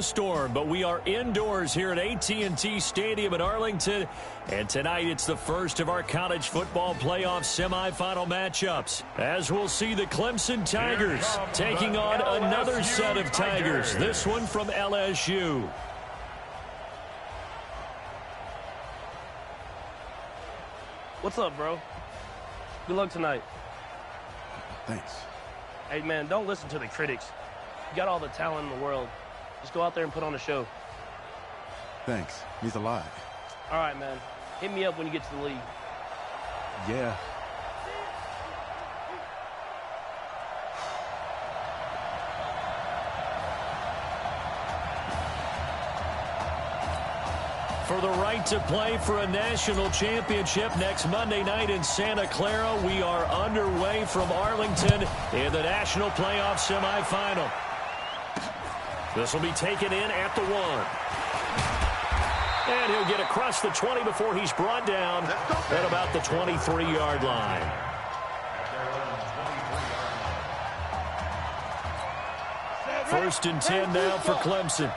Storm, but we are indoors here at AT&T Stadium in Arlington, and tonight it's the first of our college football playoff semifinal matchups, as we'll see the Clemson Tigers taking on another set of Tigers, this one from LSU. What's up, bro? Good luck tonight. Thanks. Hey, man, don't listen to the critics. You got all the talent in the world. Just go out there and put on a show. Thanks. Means a lot. All right, man. Hit me up when you get to the league. Yeah. For the right to play for a national championship next Monday night in Santa Clara, we are underway from Arlington in the national playoff semifinal. This will be taken in at the 1. And he'll get across the 20 before he's brought down at about the 23-yard line. First and 10 now for Clemson.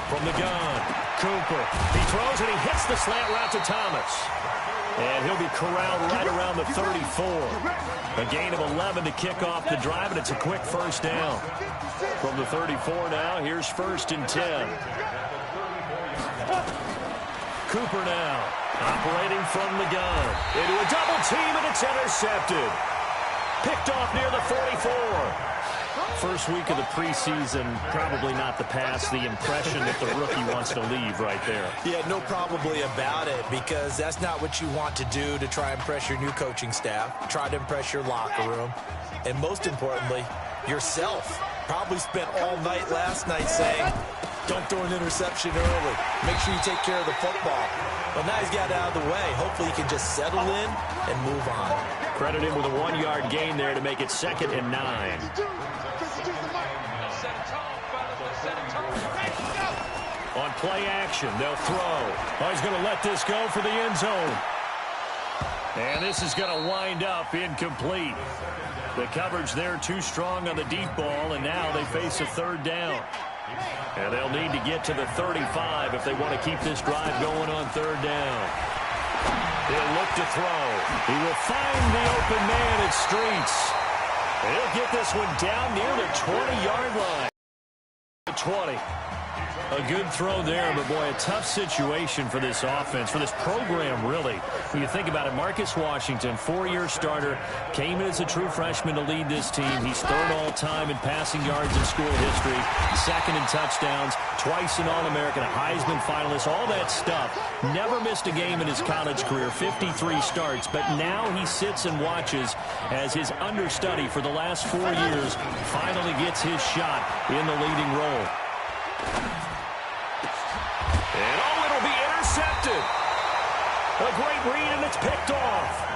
From the gun, Cooper. He throws and he hits the slant route to Thomas. And he'll be corralled right around the 34. A gain of 11 to kick off the drive, and it's a quick first down. From the 34 now, here's first and 10. Cooper now, operating from the gun. Into a double team, and it's intercepted. Picked off near the 44. First week of the preseason, probably not the pass, the impression that the rookie wants to leave right there. Yeah, no probably about it, because that's not what you want to do to try and impress your new coaching staff, try to impress your locker room, and most importantly, yourself. Probably spent all night last night saying, don't throw an interception early. Make sure you take care of the football. Well, now he's got it out of the way. Hopefully he can just settle in and move on. Credit him with a 1-yard gain there to make it 2nd and 9. On play action, they'll throw. Oh, he's going to let this go for the end zone. And this is going to wind up incomplete. The coverage there too strong on the deep ball, and now they face a 3rd down. And they'll need to get to the 35 if they want to keep this drive going on 3rd down. He'll look to throw. He will find the open man at Streets. And he'll get this one down near the 20-yard line. 20. A good throw there, but boy, a tough situation for this offense, for this program, really. When you think about it, Marcus Washington, 4-year starter, came in as a true freshman to lead this team. He's 3rd all-time in passing yards in school history, 2nd in touchdowns, twice an All-American, a Heisman finalist, all that stuff. Never missed a game in his college career, 53 starts, but now he sits and watches as his understudy for the last 4 years finally gets his shot in the leading role. And, oh, it'll be intercepted. A great read, and it's picked off.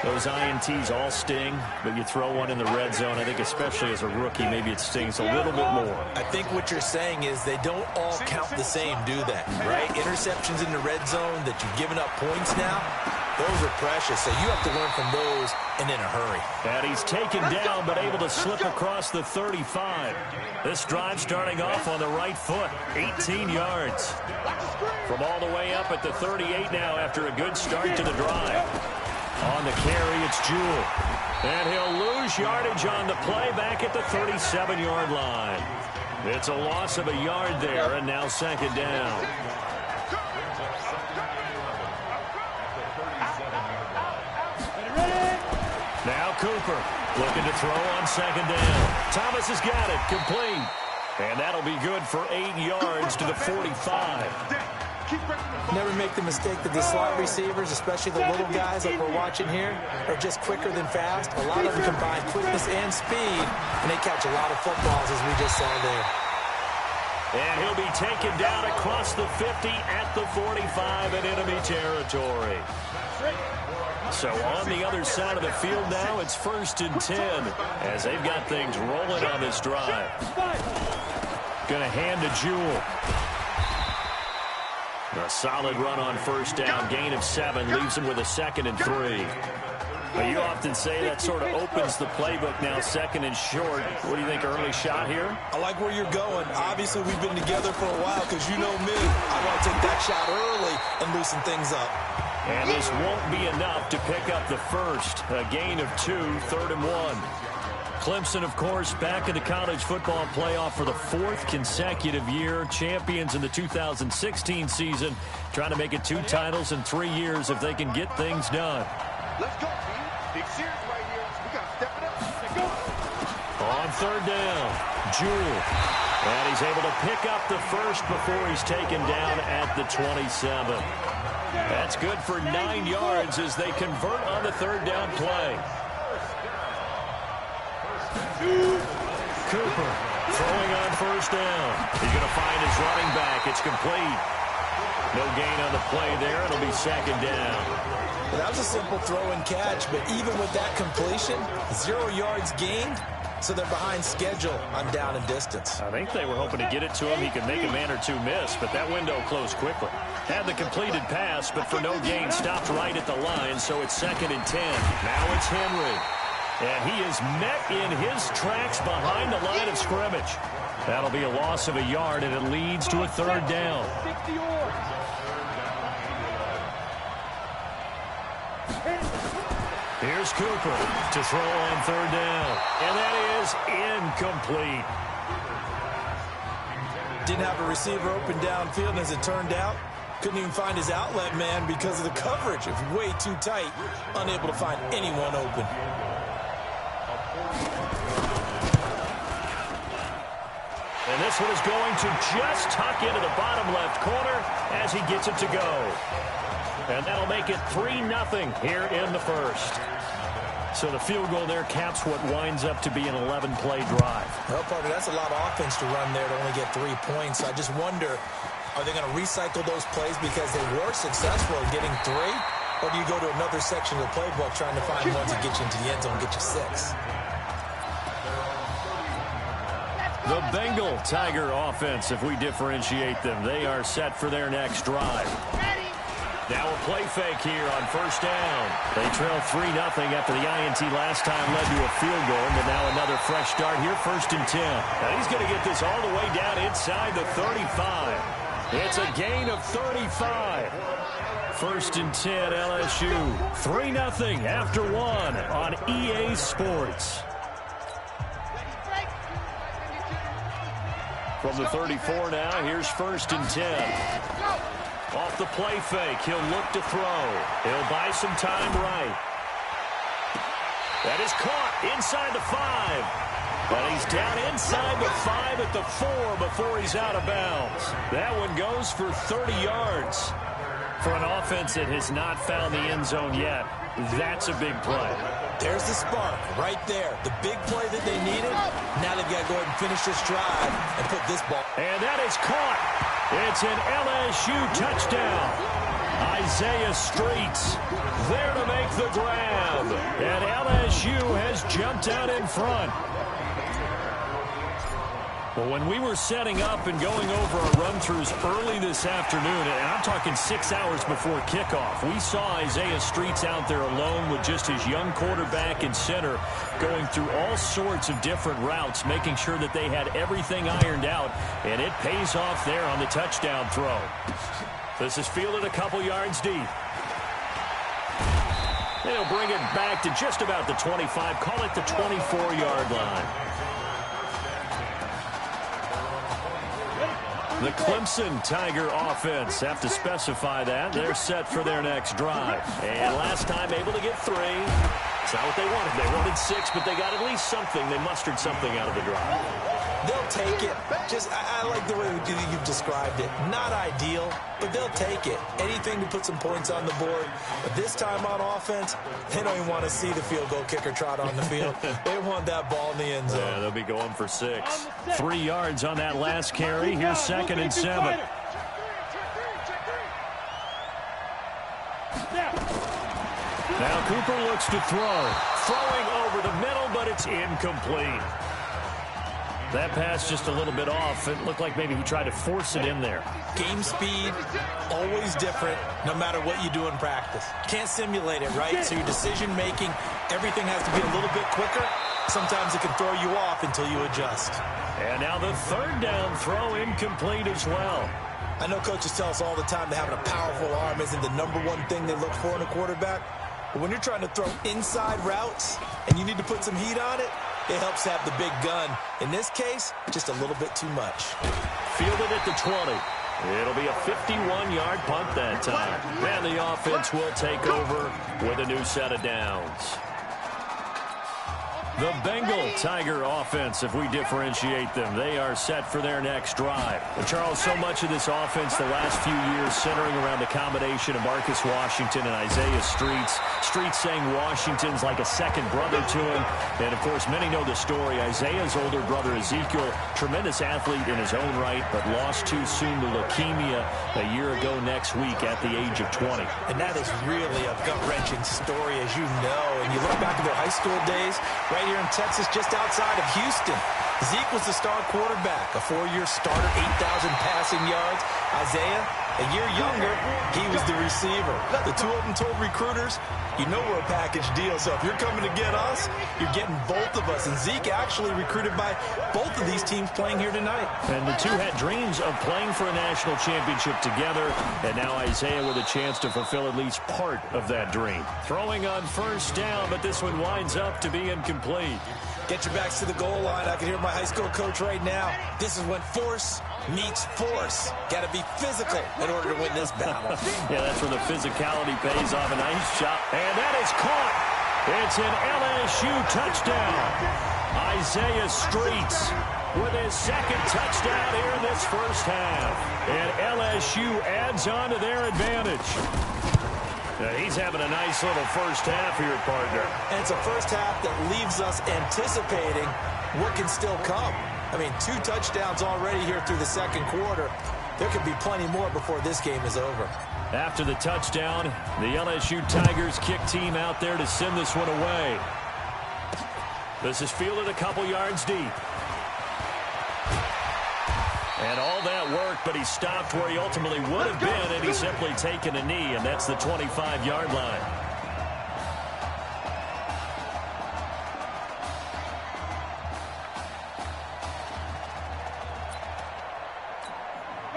Those INTs all sting, but you throw one in the red zone, I think especially as a rookie, maybe it stings a little bit more. I think what you're saying is they don't all count the same, do they? Right? Interceptions in the red zone that you've given up points now, those are precious, so you have to learn from those and in a hurry. And he's taken down, but able to slip across the 35. This drive starting off on the right foot, 18 yards. From all the way up at the 38 now after a good start to the drive. On the carry, it's Jewell. And he'll lose yardage on the play back at the 37-yard line. It's a loss of a yard there, and now 2nd down. Now Cooper looking to throw on 2nd down. Thomas has got it, complete. And that'll be good for 8 yards to the 45. Never make the mistake that the slot receivers, especially the little guys like we're watching here, are just quicker than fast. A lot of them combine quickness and speed, and they catch a lot of footballs, as we just saw there. And he'll be taken down across the 50 at the 45 in enemy territory. So on the other side of the field now, it's 1st and 10 as they've got things rolling on this drive. Going to hand to Jewell. A solid run on 1st down. Gain of 7 leaves him with a 2nd and 3. But you often say that sort of opens the playbook now, second and short. What do you think, early shot here? I like where you're going. Obviously, we've been together for a while because you know me. I want to take that shot early and loosen things up. And this won't be enough to pick up the first. A gain of 2, 3rd and 1. Clemson, of course, back in the college football playoff for the 4th consecutive year. Champions in the 2016 season. Trying to make it 2 titles in 3 years if they can get things done. Let's go, team. Big series right here. We got to step it up. Let's go. On 3rd down, Jewell. And he's able to pick up the first before he's taken down at the 27. That's good for 9 yards as they convert on the 3rd down play. Cooper throwing on 1st down. He's going to find his running back. It's complete. No gain on the play there. It'll be 2nd down. Well, that was a simple throw and catch, but even with that completion, 0 yards gained, so they're behind schedule on down and distance. I think they were hoping to get it to him. He could make a man or 2 miss, but that window closed quickly. Had the completed pass, but for no gain, stopped right at the line, so it's 2nd and 10. Now it's Henry. And he is met in his tracks behind the line of scrimmage. That'll be a loss of a yard, and it leads to a 3rd down. Here's Cooper to throw on 3rd down. And that is incomplete. Didn't have a receiver open downfield, and as it turned out, couldn't even find his outlet man because of the coverage. It was way too tight, unable to find anyone open. And this one is going to just tuck into the bottom left corner as he gets it to go. And that'll make it 3-0 here in the first. So the field goal there caps what winds up to be an 11-play drive. Well, partner, that's a lot of offense to run there to only get 3 points. So I just wonder, are they going to recycle those plays because they were successful in getting 3? Or do you go to another section of the playbook trying to find ones that get you into the end zone and get you 6? The Bengal Tiger offense, if we differentiate them, they are set for their next drive. Now a play fake here on 1st down. They trail 3-0 after the INT last time led to a field goal, but now another fresh start here, 1st and 10. Now he's going to get this all the way down inside the 35. It's a gain of 35. 1st and 10, LSU. 3-0 after 1 on EA Sports. From the 34 now, here's 1st and 10. Off the play fake, he'll look to throw. He'll buy some time right. That is caught inside the 5. And he's down inside the 5 at the 4 before he's out of bounds. That one goes for 30 yards. For an offense that has not found the end zone yet, that's a big play. There's the spark right there. The big play that they needed. Now they've got to go ahead and finish this drive and put this ball. And that is caught. It's an LSU touchdown. Isaiah Streets there to make the grab. And LSU has jumped out in front. Well, when we were setting up and going over our run-throughs early this afternoon, and I'm talking 6 hours before kickoff, we saw Isaiah Streets out there alone with just his young quarterback and center going through all sorts of different routes, making sure that they had everything ironed out, and it pays off there on the touchdown throw. This is fielded a couple yards deep. They'll bring it back to just about the 25, call it the 24-yard line. The Clemson Tiger offense have to specify that. They're set for their next drive. And last time able to get 3. It's not what they wanted. They wanted 6, but they got at least something. They mustered something out of the drive. They'll take it. I like the way you've described it. Not ideal, but they'll take it. Anything to put some points on the board. But this time on offense, they don't even want to see the field goal kicker trot on the field. They want that ball in the end zone. Yeah, they'll be going for 6. 3 yards on that last carry. Here's 2nd and 7. Now Cooper looks to throw. Throwing over the middle, but it's incomplete. That pass just a little bit off. It looked like maybe he tried to force it in there. Game speed, always different, no matter what you do in practice. Can't simulate it, right? So your decision-making, everything has to be a little bit quicker. Sometimes it can throw you off until you adjust. And now the third down throw incomplete as well. I know coaches tell us all the time that having a powerful arm isn't the #1 thing they look for in a quarterback. But when you're trying to throw inside routes and you need to put some heat on it, it helps have the big gun. In this case, just a little bit too much. Fielded at the 20. It'll be a 51-yard punt that time. And the offense will take over with a new set of downs. The Bengal Tiger offense, if we differentiate them, they are set for their next drive. But Charles, so much of this offense the last few years centering around the combination of Marcus Washington and Isaiah Streets. Streets saying Washington's like a second brother to him. And, of course, many know the story. Isaiah's older brother, Ezekiel, tremendous athlete in his own right, but lost too soon to leukemia a year ago next week at the age of 20. And that is really a gut-wrenching story, as you know. And you look back at their high school days, right here in Texas, just outside of Houston. Zeke was the star quarterback, a 4-year starter, 8,000 passing yards. Isaiah, a year younger, he was the receiver. The two of them told recruiters, you know we're a package deal, so if you're coming to get us, you're getting both of us. And Zeke actually recruited by both of these teams playing here tonight. And the two had dreams of playing for a national championship together, and now Isaiah with a chance to fulfill at least part of that dream. Throwing on first down, but this one winds up to be incomplete. Get your backs to the goal line. I can hear my high school coach right now. This is when force meets force. Got to be physical in order to win this battle. Yeah, that's where the physicality pays off. A nice shot. And that is caught. It's an LSU touchdown. Isaiah Streets with his second touchdown here in this first half. And LSU adds on to their advantage. He's having a nice little first half here, partner. And it's a first half that leaves us anticipating what can still come. I mean, 2 touchdowns already here through the second quarter. There could be plenty more before this game is over. After the touchdown, the LSU Tigers kick team out there to send this one away. This is fielded a couple yards deep. And all that work, but he stopped where he ultimately would have been, and he's simply taken a knee, and that's the 25-yard line.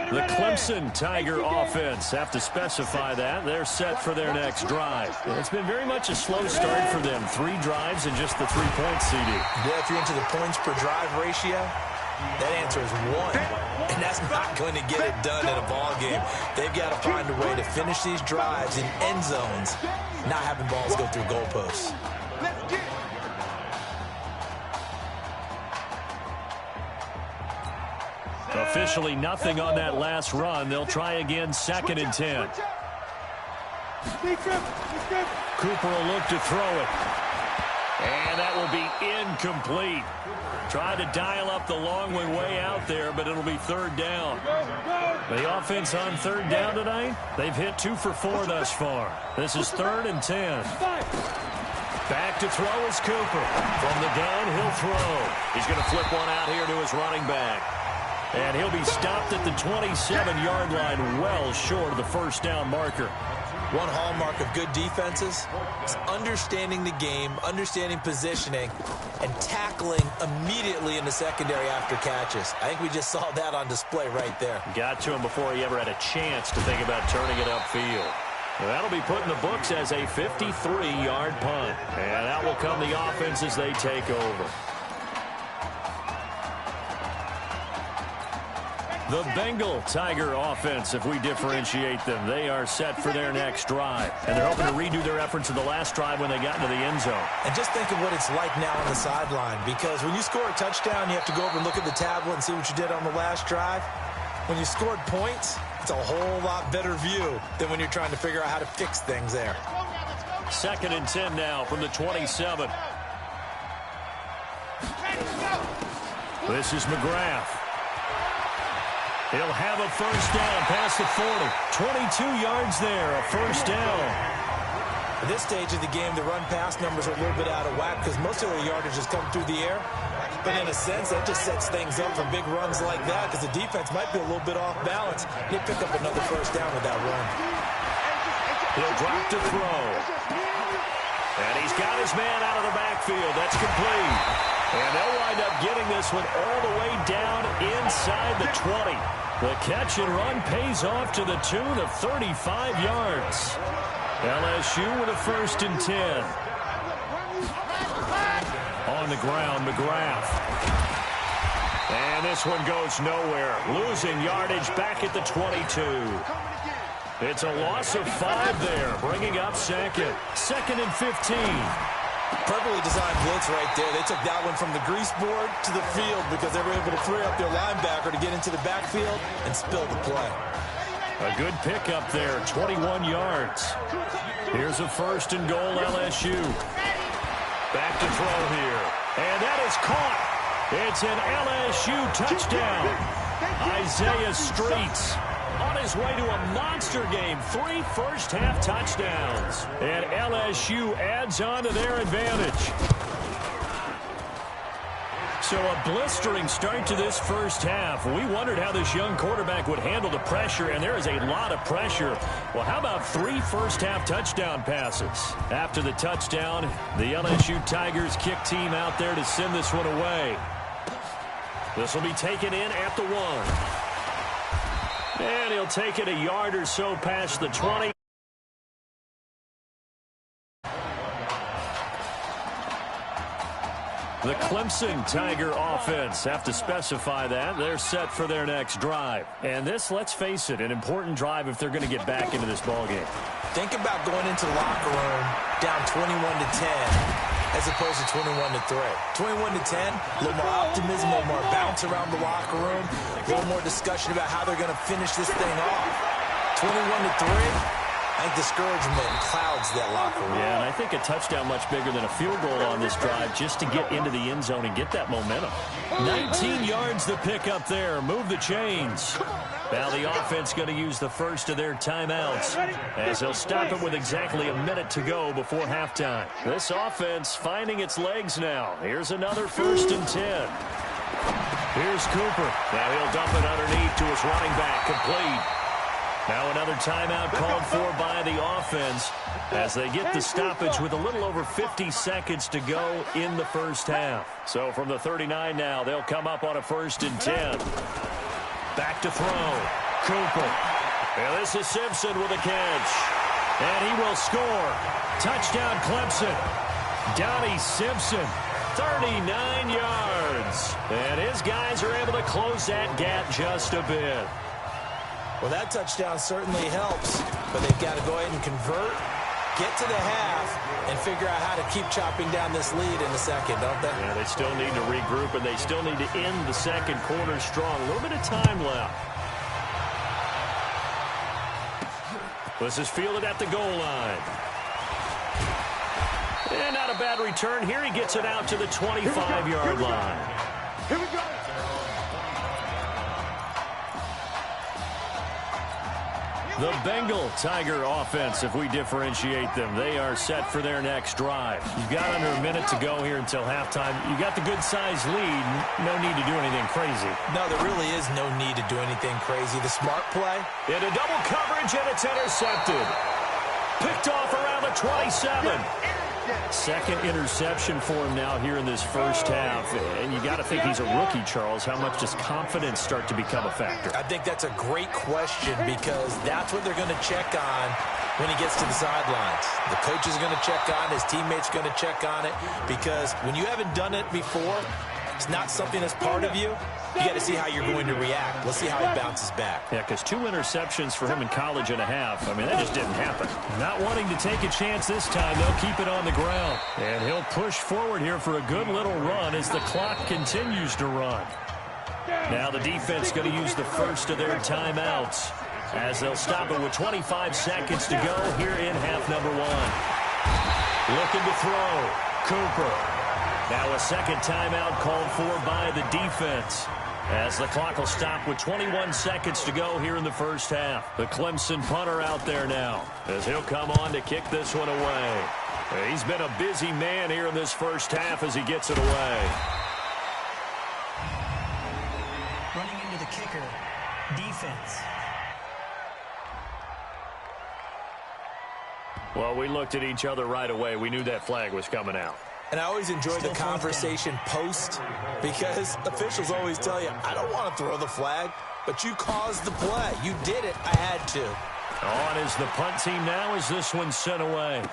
The Clemson Tiger offense, have to specify that. They're set for their next drive. It's been very much a slow start for them. 3 drives and just the 3 points, CD. Yeah, if you're into the points per drive ratio, that answer is 1. And that's not going to get it done in a ball game. They've got to find a way to finish these drives in end zones, not having balls go through goalposts. Officially nothing on that last run. They'll try again, 2nd and 10. Cooper will look to throw it. And that will be incomplete. Tried to dial up the long one way out there, but it'll be 3rd down. The offense on 3rd down tonight, they've hit 2 for 4 thus far. This is 3rd and 10. Back to throw is Cooper. From the gun, he'll throw. He's going to flip one out here to his running back. And he'll be stopped at the 27-yard line, well short of the first down marker. One hallmark of good defenses is understanding the game, understanding positioning, and tackling immediately in the secondary after catches. I think we just saw that on display right there. Got to him before he ever had a chance to think about turning it upfield. Well, that'll be put in the books as a 53-yard punt. And that will come the offense as they take over. The Bengal Tiger offense, if we differentiate them, they are set for their next drive. And they're hoping to redo their efforts of the last drive when they got into the end zone. And just think of what it's like now on the sideline, because when you score a touchdown, you have to go over and look at the tablet and see what you did on the last drive. When you scored points, it's a whole lot better view than when you're trying to figure out how to fix things there. 2nd and 10 now from the 27. This is McGrath. He'll have a first down past the 40. 22 yards there, a first down. At this stage of the game, the run-pass numbers are a little bit out of whack because most of the yardage has come through the air. And in a sense, that just sets things up for big runs like that because the defense might be a little bit off balance. They pick up another first down with that run. He'll drop to throw. And he's got his man out of the backfield. That's complete. And they'll wind up getting this one all the way down inside the 20. The catch and run pays off to the tune of 35 yards. LSU with a 1st and 10. On the ground, McGrath. And this one goes nowhere. Losing yardage back at the 22. It's a loss of 5 there, bringing up second. 2nd and 15. Perfectly designed blitz right there. They took that one from the grease board to the field because they were able to free up their linebacker to get into the backfield and spill the play. A good pickup there, 21 yards. Here's a 1st and goal, LSU. Back to throw here. And that is caught. It's an LSU touchdown. Isaiah Streets on his way to a monster game. 3 first-half touchdowns. And LSU adds on to their advantage. So a blistering start to this first half. We wondered how this young quarterback would handle the pressure, and there is a lot of pressure. Well, how about 3 first-half touchdown passes? After the touchdown, the LSU Tigers kick team out there to send this one away. This will be taken in at the 1. And he'll take it a yard or so past the 20. The Clemson Tiger offense have to specify that. They're set for their next drive. And this, let's face it, an important drive if they're going to get back into this ballgame. Think about going into the locker room down 21-10 as opposed to 21-3. 21-10, a little more optimism, a little more bounce around the locker room, a little more discussion about how they're going to finish this thing off. 21-3. I think discouragement clouds that locker room. Yeah, and I think a touchdown much bigger than a field goal on this drive just to get into the end zone and get that momentum. 19 yards the pick up there. Move the chains. Now the offense going to use the first of their timeouts as they'll stop it with exactly a minute to go before halftime. This offense finding its legs now. Here's another 1st and 10. Here's Cooper. Now he'll dump it underneath to his running back. Complete. Now another timeout called for by the offense as they get the stoppage with a little over 50 seconds to go in the first half. So from the 39 now, they'll come up on a 1st and 10. Back to throw. Cooper. And this is Simpson with a catch. And he will score. Touchdown Clemson. Donnie Simpson, 39 yards. And his guys are able to close that gap just a bit. Well, that touchdown certainly helps, but they've got to go ahead and convert, get to the half, and figure out how to keep chopping down this lead in the second, don't they? Yeah, they still need to regroup, and they still need to end the second quarter strong. A little bit of time left. This is fielded at the goal line. And not a bad return. Here he gets it out to the 25-yard line. Here we go. The Bengal Tiger offense, if we differentiate them, they are set for their next drive. You've got under a minute to go here until halftime. You've got the good-sized lead. No need to do anything crazy. No, there really is no need to do anything crazy. The smart play. Into double coverage, and it's intercepted. Picked off around the 27. Second interception for him now here in this first half. And you got to think he's a rookie, Charles. How much does confidence start to become a factor? I think that's a great question because that's what they're going to check on when he gets to the sidelines. The coach is going to check on, his teammates are going to check on it because when you haven't done it before, it's not something that's part of you. You got to see how you're going to react. Let's see how he bounces back. Yeah, because 2 interceptions for him in college and a half. I mean, that just didn't happen. Not wanting to take a chance this time, they'll keep it on the ground. And he'll push forward here for a good little run as the clock continues to run. Now the defense going to use the first of their timeouts as they'll stop it with 25 seconds to go here in half number 1. Looking to throw. Cooper. Now a second timeout called for by the defense as the clock will stop with 21 seconds to go here in the first half. The Clemson punter out there now as he'll come on to kick this one away. He's been a busy man here in this first half as he gets it away. Running into the kicker. Defense. Well, we looked at each other right away. We knew that flag was coming out. And I always enjoy the conversation post because officials always tell you, I don't want to throw the flag, but you caused the play. You did it. I had to. On is the punt team now as this one's sent away.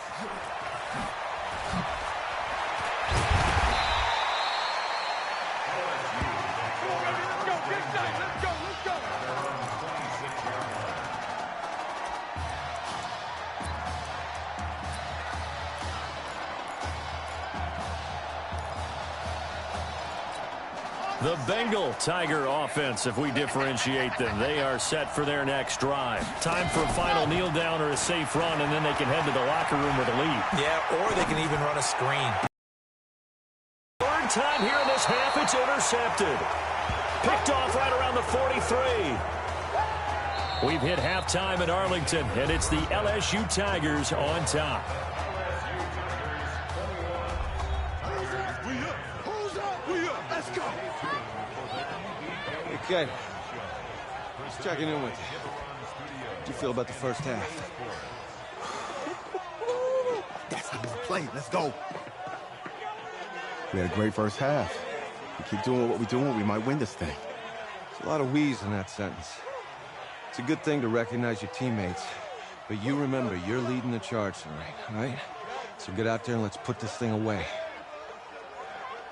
The Bengal Tiger offense, if we differentiate them, they are set for their next drive. Time for a final kneel down or a safe run, and then they can head to the locker room with a lead. Yeah, or they can even run a screen. Third time here in this half, it's intercepted. Picked off right around the 43. We've hit halftime at Arlington, and it's the LSU Tigers on top. Okay. Just checking in with you. How'd you feel about the first half? That's how we play. Let's go. We had a great first half. We keep doing what we're doing, we might win this thing. There's a lot of we's in that sentence. It's a good thing to recognize your teammates. But you remember, you're leading the charge tonight, all right? So get out there and let's put this thing away.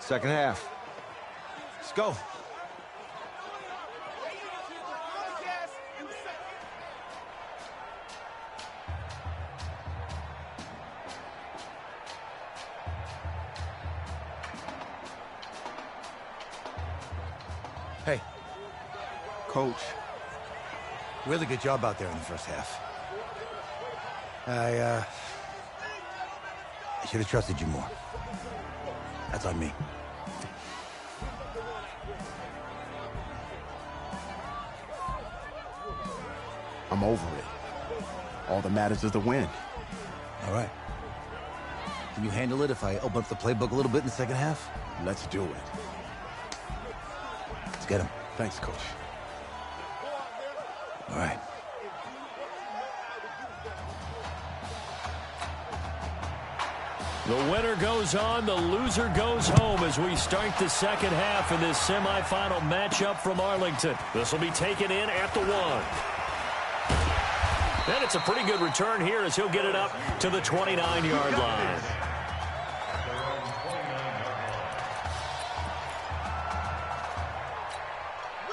Second half. Let's go. Hey. Coach. Really good job out there in the first half. I should have trusted you more. That's on me. I'm over it. All that matters is the win. All right. Can you handle it if I open up the playbook a little bit in the second half? Let's do it. Let's get him. Thanks, Coach. All right. The winner goes on, the loser goes home as we start the second half in this semifinal matchup from Arlington. This will be taken in at the 1. And it's a pretty good return here as he'll get it up to the 29-yard line.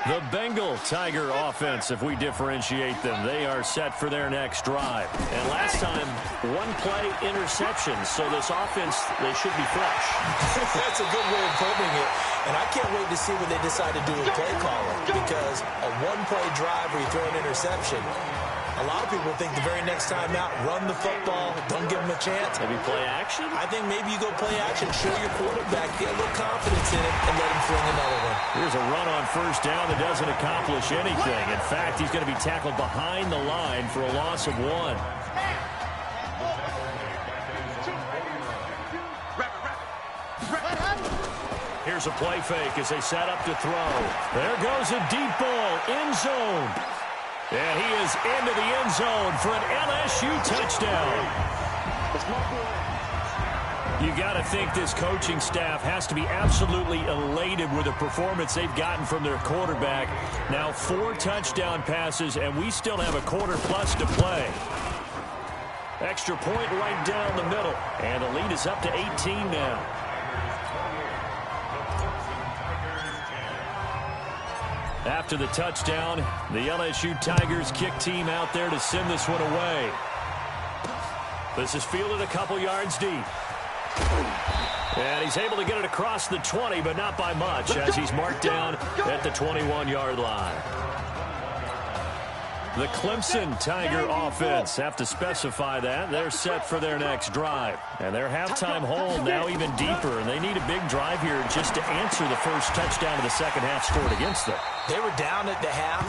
The Bengal Tiger offense, if we differentiate them, they are set for their next drive. And last time, one play interception, so this offense, they should be fresh. That's a good way of putting it. And I can't wait to see what they decide to do with play calling, because a one-play drive where you throw an interception, a lot of people think the very next time out, run the football, don't give them a chance. Maybe play action? I think maybe you go play action, show your quarterback, get a little confidence in it, and let him fling another one. Here's a run on first down that doesn't accomplish anything. In fact, he's going to be tackled behind the line for a loss of 1. Here's a play fake as they set up to throw. There goes a deep ball, end zone. And he is into the end zone for an LSU touchdown. You got to think this coaching staff has to be absolutely elated with the performance they've gotten from their quarterback. Now 4 touchdown passes, and we still have a quarter plus to play. Extra point right down the middle, and the lead is up to 18 now. After the touchdown, the LSU Tigers kick team out there to send this one away. This is fielded a couple yards deep. And he's able to get it across the 20, but not by much, as he's marked down at the 21-yard line. The Clemson Tiger offense have to specify that. They're set for their next drive. And their halftime hole now even deeper, and they need a big drive here just to answer the first touchdown of the second half scored against them. They were down at the half.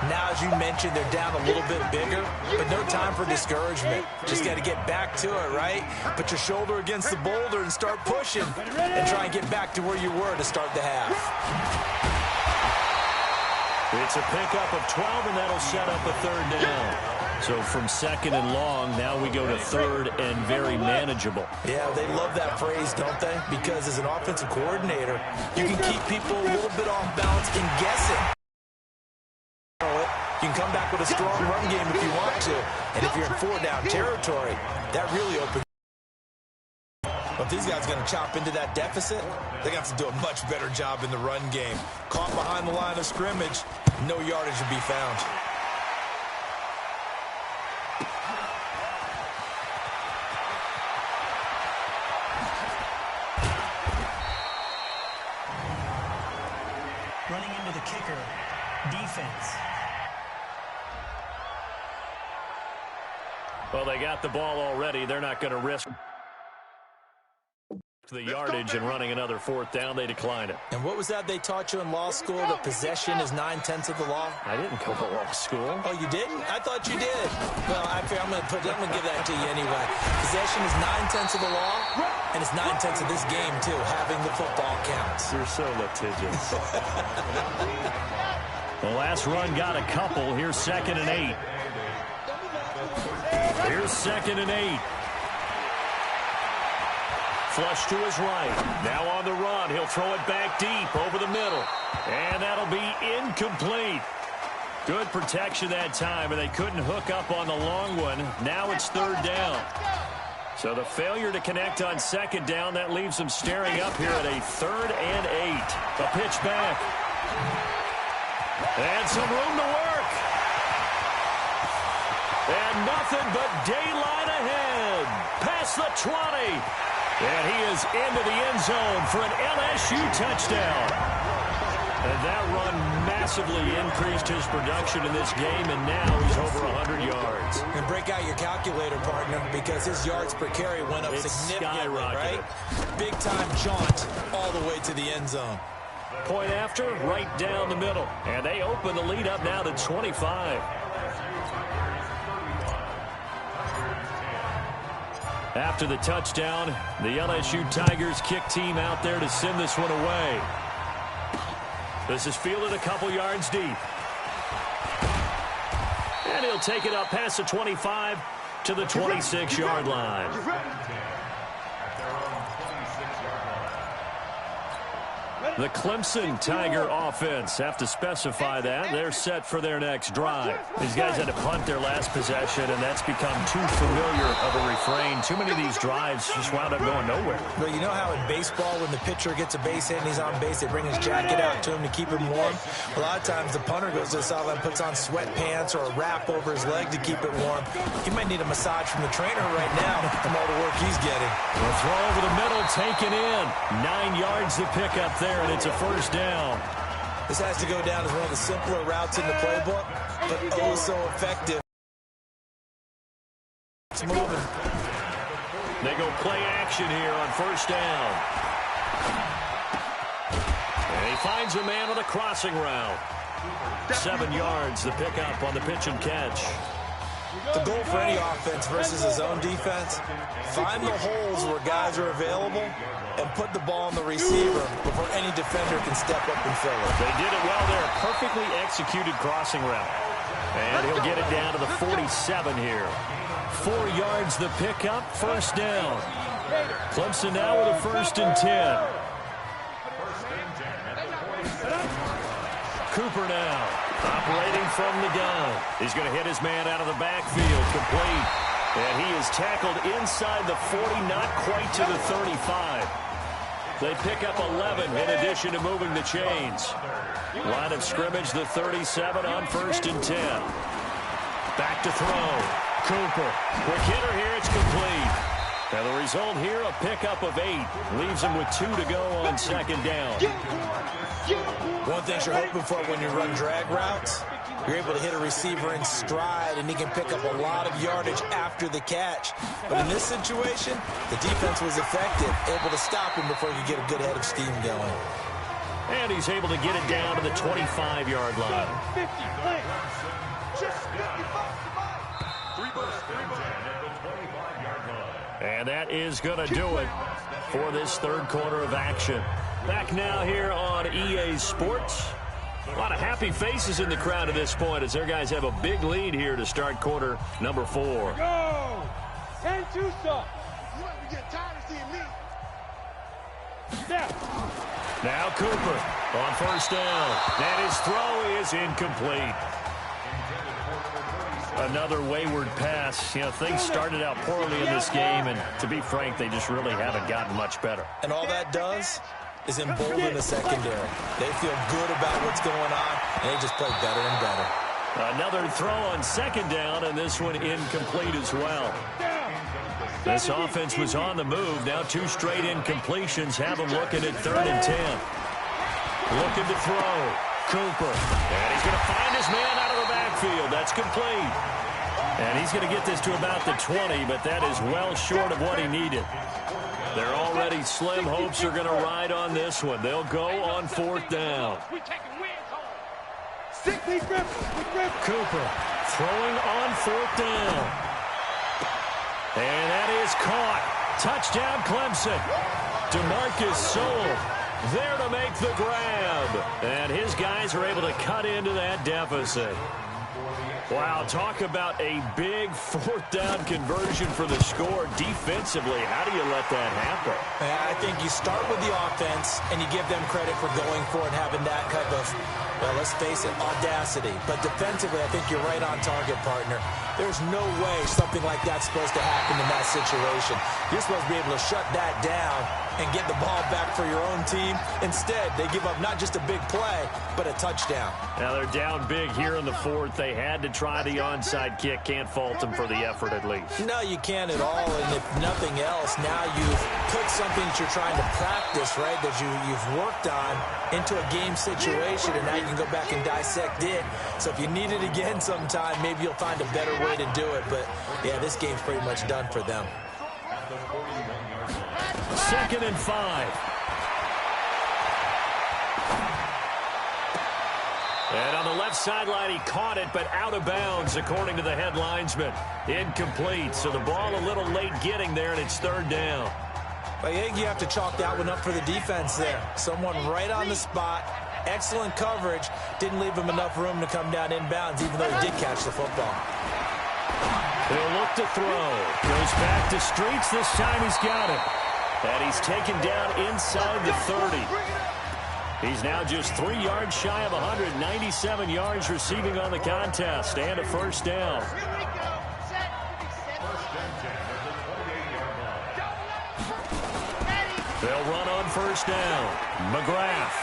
Now, as you mentioned, they're down a little bit bigger, but no time for discouragement. Just got to get back to it, right? Put your shoulder against the boulder and start pushing and try and get back to where you were to start the half. It's a pickup of 12, and that'll set up a third down. So from second and long, now we go to third and very manageable. Yeah, they love that phrase, don't they? Because as an offensive coordinator, you can keep people a little bit off balance and guessing. You can come back with a strong run game if you want to. And if you're in four-down territory, that really opens. But if these guys are going to chop into that deficit, they're going to have to do a much better job in the run game. Caught behind the line of scrimmage, no yardage to be found. Running into the kicker. Defense. Well, they got the ball already. They're not going to risk the yardage and running another fourth down. They decline it. And what was that they taught you in law school, that possession is 9/10 of the law? I didn't go to law school. Oh, you didn't? I thought you did. Well, I'm going to give that to you anyway. Possession is 9/10 of the law, and it's 9/10 of this game, too. Having the football counts. You're so litigious. The last run got a couple. Here's 2nd and 8. Here's 2nd and 8. Flush to his right. Now on the run. He'll throw it back deep over the middle. And that'll be incomplete. Good protection that time, and they couldn't hook up on the long one. Now it's third down. So the failure to connect on second down, that leaves them staring up here at a 3rd and 8. A pitch back. And some room to work. And nothing but daylight ahead. Past the 20. And he is into the end zone for an LSU touchdown. And that run massively increased his production in this game, and now he's over 100 yards. And break out your calculator, partner, because his yards per carry went up significantly, right? Big-time jaunt all the way to the end zone. Point after, right down the middle. And they open the lead up now to 25. After the touchdown, the LSU Tigers kick team out there to send this one away. This is fielded a couple yards deep. And he'll take it up past the 25 to the 26-yard line. The Clemson Tiger offense, have to specify that. They're set for their next drive. These guys had to punt their last possession, and that's become too familiar of a refrain. Too many of these drives just wound up going nowhere. But you know how in baseball, when the pitcher gets a base hit and he's on base, they bring his jacket out to him to keep him warm? A lot of times the punter goes to the sideline, puts on sweatpants or a wrap over his leg to keep it warm. He might need a massage from the trainer right now from all the work he's getting. The throw over the middle, taken in. 9 yards to pick up there, and it's a first down. This has to go down as one of the simpler routes in the playbook, but oh so effective. It's moving. They go play action here on first down. And he finds a man on the crossing route. 7 yards the pickup on the pitch and catch. The goal for any offense versus his own defense, find the holes where guys are available and put the ball on the receiver before any defender can step up and fill it. They did it well there. Perfectly executed crossing route. And he'll get it down to the 47 here. 4 yards the pickup, first down. Clemson now with a 1st and 10. Cooper now, operating from the gun. He's going to hit his man out of the backfield, complete. And he is tackled inside the 40, not quite to the 35. They pick up 11 in addition to moving the chains. Line of scrimmage, the 37 on 1st and 10. Back to throw. Cooper, quick hitter here, it's complete. And the result here, a pickup of 8. Leaves him with 2 to go on second down. One thing you're hoping for when you run drag routes, you're able to hit a receiver in stride, and he can pick up a lot of yardage after the catch. But in this situation, the defense was effective, able to stop him before he could get a good head of steam going. And he's able to get it down to the 25-yard line. And that is going to do it for this third quarter of action. Back now here on EA Sports. A lot of happy faces in the crowd at this point as their guys have a big lead here to start quarter number 4. Go! 10-2 suck. You might be getting tired of seeing me. Now Cooper on first down. And his throw is incomplete. Another wayward pass. You know, things started out poorly in this game, and to be frank, they just really haven't gotten much better. And all that does is embolden the secondary. They feel good about what's going on, and they just play better and better. Another throw on second down, and this one incomplete as well. This offense was on the move. Now 2 straight incompletions have them looking at 3rd and 10. Looking to throw. Cooper. And he's going to find his man out of the backfield. That's complete. And he's going to get this to about the 20, but that is well short of what he needed. They're already slim hopes are going to ride on this one. They'll go on 4th down. Cooper throwing on 4th down. And that is caught. Touchdown Clemson. DeMarcus Sowell there to make the grab. And his guys are able to cut into that deficit. Wow, talk about a big 4th down conversion for the score. Defensively, how do you let that happen? I think you start with the offense, and you give them credit for going for it and having that type of, well, let's face it, audacity. But defensively, I think you're right on target, partner. There's no way something like that's supposed to happen in that situation. You're supposed to be able to shut that down and get the ball back for your own team. Instead, they give up not just a big play, but a touchdown. Now they're down big here in the 4th. They had to try the onside kick. Can't fault them for the effort at least. No, you can't at all. And if nothing else, now you've put something that you're trying to practice, right, that you've worked on into a game situation, and now you can go back and dissect it. So if you need it again sometime, maybe you'll find a better way to do it. But, yeah, this game's pretty much done for them. 2nd and 5. And on the left sideline, he caught it, but out of bounds, according to the head linesman. Incomplete, so the ball a little late getting there, and it's 3rd down. I think you have to chalk that one up for the defense there. Someone right on the spot, excellent coverage, didn't leave him enough room to come down inbounds, even though he did catch the football. He'll look to throw. Goes back to Streets. This time he's got it. And he's taken down inside the 30. He's now just 3 yards shy of 197 yards receiving on the contest and a 1st down. They'll run on 1st down. McGrath.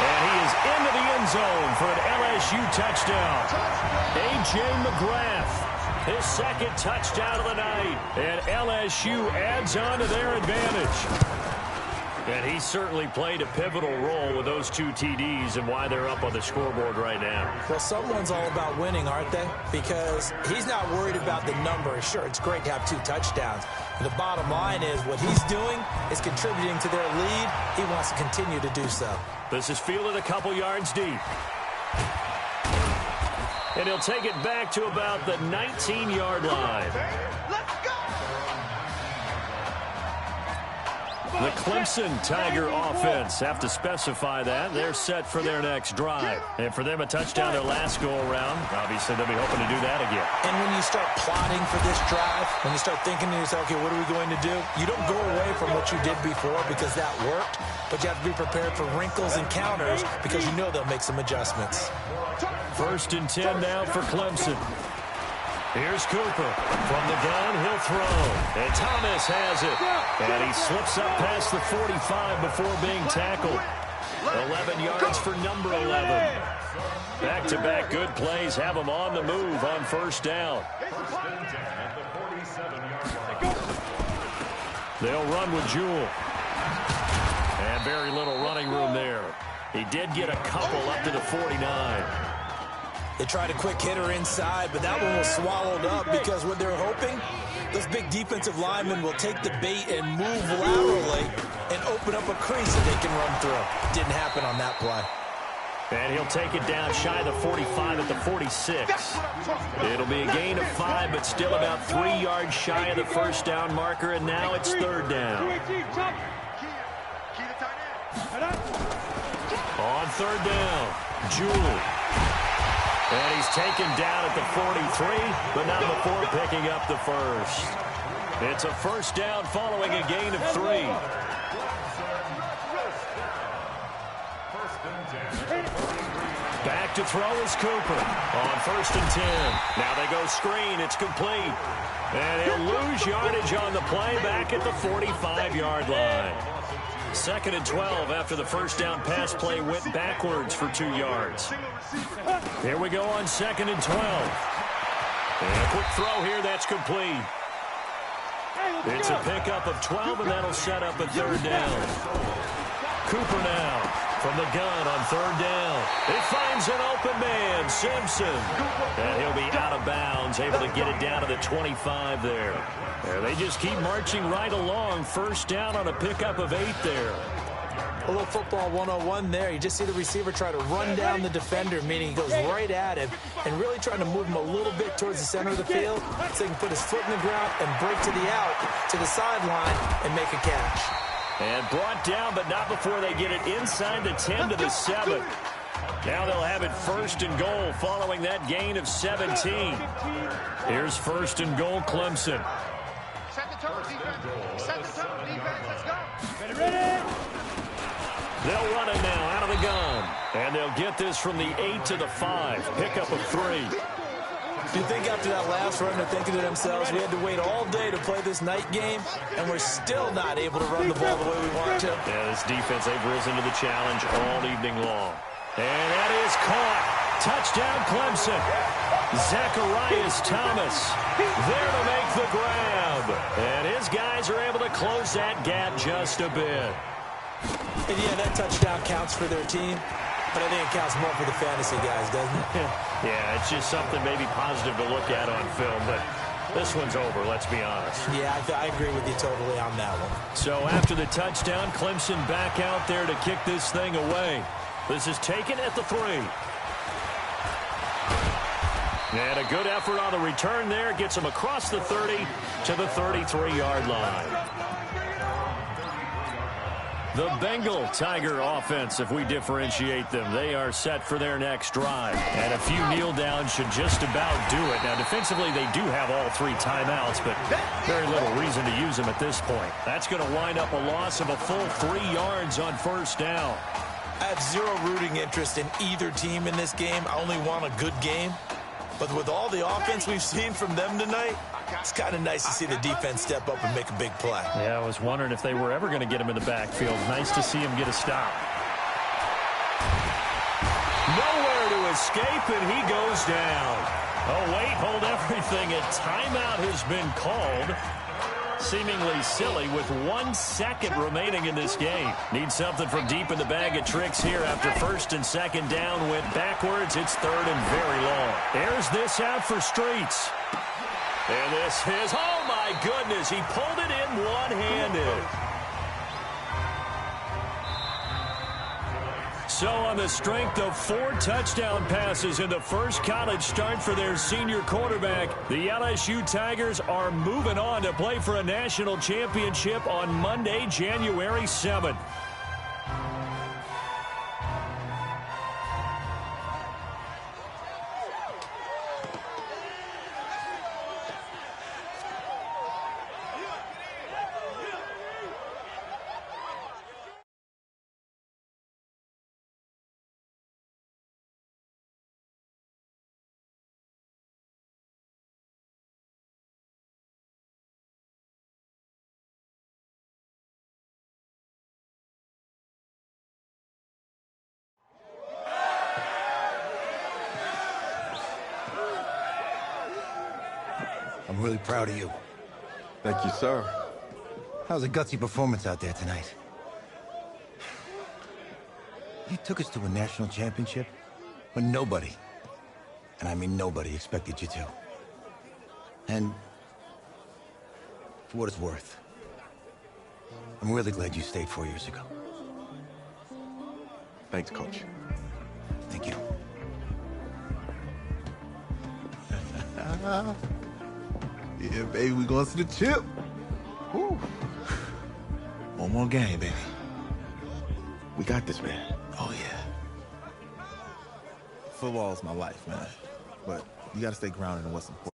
And he is into the end zone for an LSU touchdown. A.J. McGrath, his 2nd touchdown of the night. And LSU adds on to their advantage. And he certainly played a pivotal role with those 2 TDs and why they're up on the scoreboard right now. Well, someone's all about winning, aren't they? Because he's not worried about the number. Sure, it's great to have 2 touchdowns. But the bottom line is what he's doing is contributing to their lead. He wants to continue to do so. This is fielded a couple yards deep. And he'll take it back to about the 19-yard line. The Clemson Tiger offense have to specify that. They're set for their next drive. And for them, a touchdown their last go-around. Obviously, they'll be hoping to do that again. And when you start plotting for this drive, when you start thinking to yourself, okay, what are we going to do? You don't go away from what you did before because that worked, but you have to be prepared for wrinkles and counters because you know they'll make some adjustments. 1st and 10 now for Clemson. Here's Cooper. From the gun, he'll throw. And Thomas has it. And he slips up past the 45 before being tackled. 11 yards for number 11. Back-to-back good plays have him on the move on 1st down. They'll run with Jewell. And very little running room there. He did get a couple up to the 49. They tried a quick hitter inside, but that one was swallowed up because what they're hoping, those big defensive linemen will take the bait and move laterally and open up a crease that they can run through. Didn't happen on that play. And he'll take it down shy of the 45 at the 46. It'll be a gain of 5, but still about 3 yards shy of the 1st down marker, and now it's 3rd down. On third down, Jewell. And he's taken down at the 43, but not before picking up the first. It's a first down following a gain of 3. Back to throw is Cooper on 1st and 10. Now they go screen. It's complete. And he'll lose yardage on the play back at the 45-yard line. 2nd and 12 after the first down pass play went backwards for 2 yards. Here we go on 2nd and 12. And a quick throw here. That's complete. It's a pickup of 12, and that'll set up a 3rd down. Cooper now from the gun on 3rd down. He finds an open man, Simpson. And he'll be out of bounds, able to get it down to the 25 there. They just keep marching right along. First down on a pickup of 8 there. A little football 101 there. You just see the receiver try to run down the defender, meaning he goes right at him and really trying to move him a little bit towards the center of the field so he can put his foot in the ground and break to the out, to the sideline, and make a catch. And brought down, but not before they get it inside the 10 to the 7. Now they'll have it 1st and goal following that gain of 17. Here's 1st and goal, Clemson. Set the tone, defense. Set the tone, defense. Let's go. Ready? They'll run it now out of the gun. And they'll get this from the 8 to the 5. Pickup of 3. Do you think after that last run they're thinking to themselves, we had to wait all day to play this night game, and we're still not able to run the ball the way we want to? Yeah, this defense, they've risen to the challenge all evening long. And that is caught. Touchdown, Clemson. Zacharias Thomas there to make the grab. And his guys are able to close that gap just a bit. And yeah, that touchdown counts for their team, but I think it counts more for the fantasy guys, doesn't it? Yeah, it's just something maybe positive to look at on film, but this one's over, let's be honest. Yeah, I agree with you totally on that one. So after the touchdown, Clemson back out there to kick this thing away. This is taken at the 3. And a good effort on the return there. Gets him across the 30 to the 33-yard line. The Bengal Tiger offense, if we differentiate them, they are set for their next drive. And a few kneel downs should just about do it. Now, defensively, they do have all 3 timeouts, but very little reason to use them at this point. That's going to wind up a loss of a full 3 yards on first down. I have zero rooting interest in either team in this game. I only want a good game. But with all the offense we've seen from them tonight, it's kind of nice to see the defense step up and make a big play. Yeah, I was wondering if they were ever going to get him in the backfield. Nice to see him get a stop. Nowhere to escape, and he goes down. Oh, wait, hold everything. A timeout has been called. Seemingly silly with 1 second remaining in this game. Need something from deep in the bag of tricks here after 1st and 2nd down went backwards. It's 3rd and very long. There's this out for Streets. And this is, oh my goodness, he pulled it in one-handed. So on the strength of 4 touchdown passes in the first college start for their senior quarterback, the LSU Tigers are moving on to play for a national championship on Monday, January 7th. I'm really proud of you. Thank you, sir. That was a gutsy performance out there tonight. You took us to a national championship when nobody, and I mean nobody, expected you to. And for what it's worth, I'm really glad you stayed 4 years ago. Thanks, Coach. Thank you. Yeah, baby, we going to the chip. Woo. One more game, baby. We got this, man. Oh, yeah. football is my life, man. But you got to stay grounded in what's important.